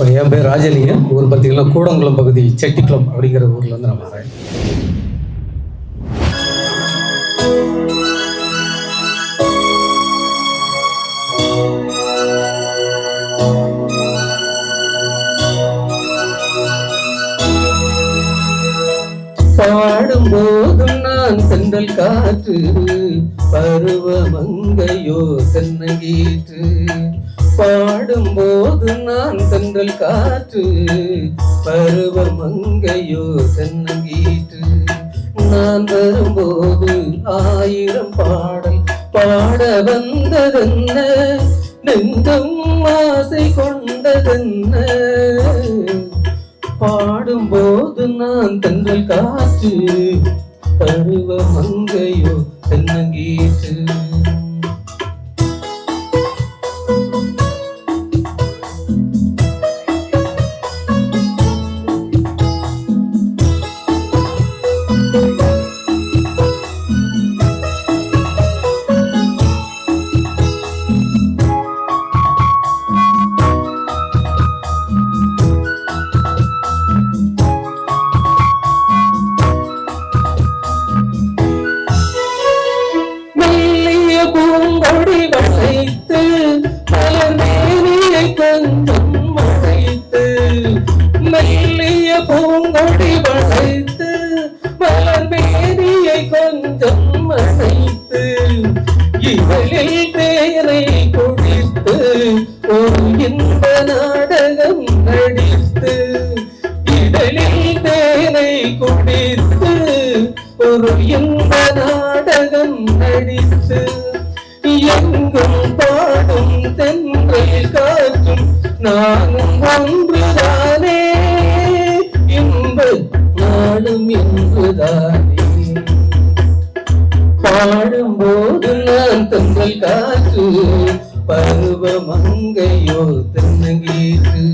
என் பேர் ராஜலிங்கம். ஊர் பார்த்தீங்கன்னா கூடங்குளம் பகுதி செட்டிக்குளம் அப்படிங்கிற ஊரில் வந்து நான் வரேன். பாடும்போதும் நான் சென்றல் காற்று, பருவ மங்கையோ தென்னங்கீற்று. பாடும்போது நான் தென்றல் காற்று, பருவ மங்கையோ தென்னங்கீற்று. நான் வரும்போது 1000 பாடல் பாட வந்ததென்ன, நெஞ்சம் ஆசை கொண்டதென்ன. பாடும்போது நான் தென்றல் காற்று, பருவ மங்கையோ தென்னங்கீற்று. பூங்கொடி வளைத்து மலர் மேனியை கொஞ்சம் மறைத்து, மெல்லிய பூங்கொடி வளைத்து மலர் மேனியை கொஞ்சம் மறைத்து, இவளில் தேரை குடித்து ஒரு இன்ப நாடகம் நடித்து, இதழில் தேரை குடித்து ஒரு இன்ப நாடகம் நடித்து, எங்கும் பாடும் தென்றல் காற்றும் நானும் ஒன்றுதானே, இன்ப நாளும் என்றுதானே. பாடும்போது நான் தென்றல் காற்று, பருவ மங்கையோ தென்னங்கீற்று.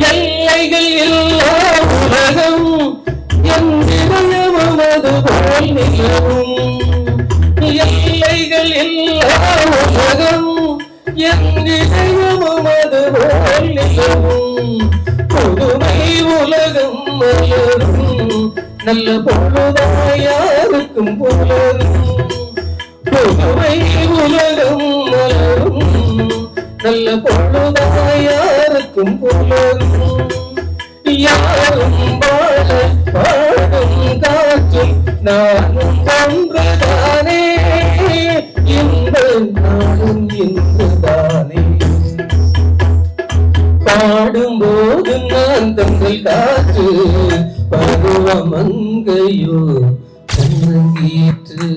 எல்லைகள் இல்லா உலகம் என் இதயமும் அதுபோல் நிலவும், எல்லைகள் இல்லா உலகம் என் இதயமும் அதுபோல் நிலவும். புதுமை உலகம் மலரும், நல்ல பொழுதாயாருக்கும் புலரும். புதுமை உலகம் மலரும், நல்ல பொழுதாயாருக்கும் புலரும். யாரும் வாழ பாடும் காற்றும் நானும் ஒன்றுதானே, இந்த நாளும் இன்றுதானே. பாடும்போது நான் தென்றல் காற்று, பருவ மங்கையோ தென்னங்கீற்று.